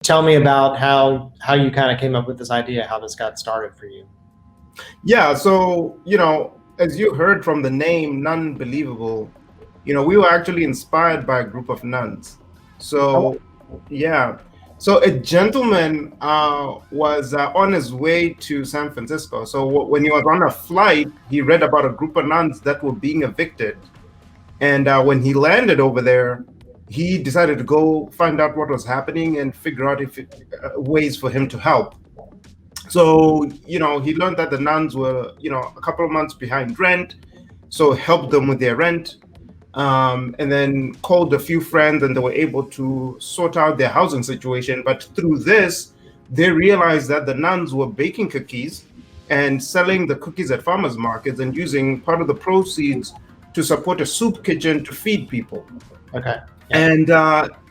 Tell me about how you kind of came up with this idea, how this got started for you. Yeah, so, as you heard from the name Nunbelievable, we were actually inspired by a group of nuns. Oh, So, yeah. So a gentleman was on his way to San Francisco. So when he was on a flight, he read about a group of nuns that were being evicted. And when he landed over there, he decided to go find out what was happening and figure out if ways for him to help. So, he learned that the nuns were, a couple of months behind rent. So helped them with their rent. And then called a few friends and they were able to sort out their housing situation. But through this, they realized that the nuns were baking cookies and selling the cookies at farmers markets and using part of the proceeds to support a soup kitchen to feed people. okay. Yeah. And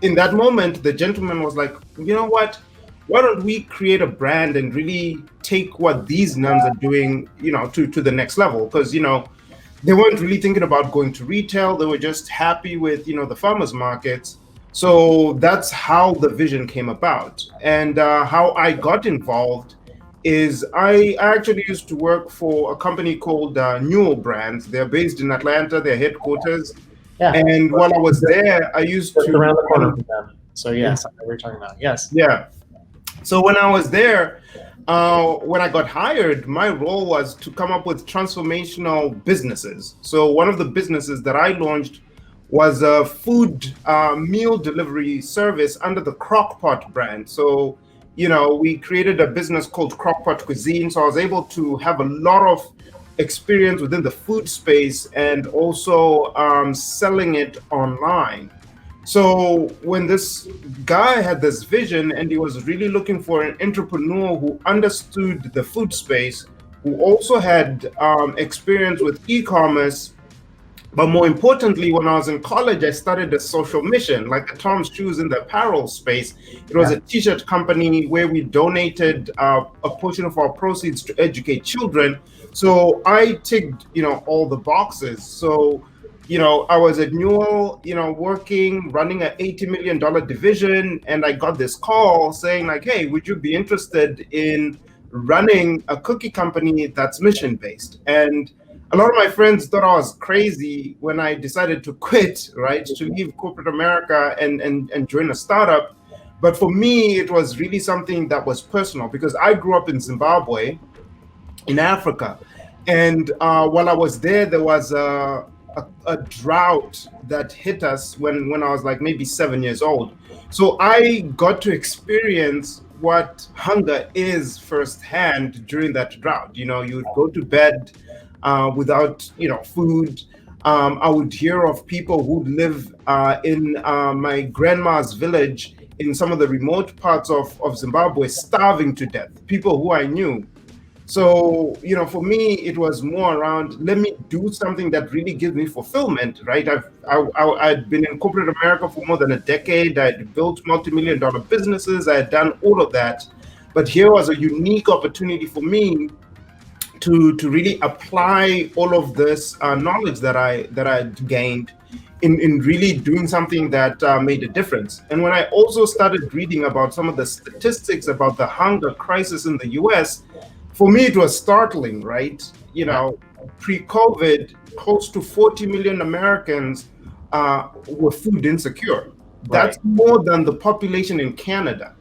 in that moment, the gentleman was like, you know what? Why don't we create a brand and really take what these nuns are doing, to the next level? Because, they weren't really thinking about going to retail. They were just happy with, the farmers markets. So that's how the vision came about. And how I got involved is I actually used to work for a company called Newell Brands. They're based in Atlanta, their headquarters. Yeah. And while I was there, I used Just to around the corner run. from them. So yes, I know what you're talking about. Yes. Yeah. So when I was there, when I got hired, my role was to come up with transformational businesses. So one of the businesses that I launched was a food meal delivery service under the Crockpot brand. So, we created a business called Crockpot Cuisine. So I was able to have a lot of experience within the food space and also selling it online. So when this guy had this vision and he was really looking for an entrepreneur who understood the food space, who also had experience with e-commerce, but more importantly, when I was in college, I started a social mission, like the Tom's Shoes in the apparel space. It was a t-shirt company where we donated a portion of our proceeds to educate children. So I ticked, all the boxes. So I was at Newell, working, running an $80 million division, and I got this call saying like, hey, would you be interested in running a cookie company that's mission-based? And a lot of my friends thought I was crazy when I decided to quit, right, to leave corporate America and join a startup. But for me, it was really something that was personal because I grew up in Zimbabwe, in Africa. And while I was there was a drought that hit us when I was like maybe 7 years old. So I got to experience what hunger is firsthand during that drought. You'd go to bed without, food. I would hear of people who live in my grandma's village in some of the remote parts of Zimbabwe starving to death, people who I knew. So, for me, it was more around, let me do something that really gives me fulfillment, right? I'd been in corporate America for more than a decade. I'd built multi-million-dollar businesses. I had done all of that. But here was a unique opportunity for me to really apply all of this knowledge that I gained in really doing something that made a difference. And when I also started reading about some of the statistics about the hunger crisis in the US, for me, it was startling, right? Pre-COVID, close to 40 million Americans were food insecure. That's more than the population in Canada.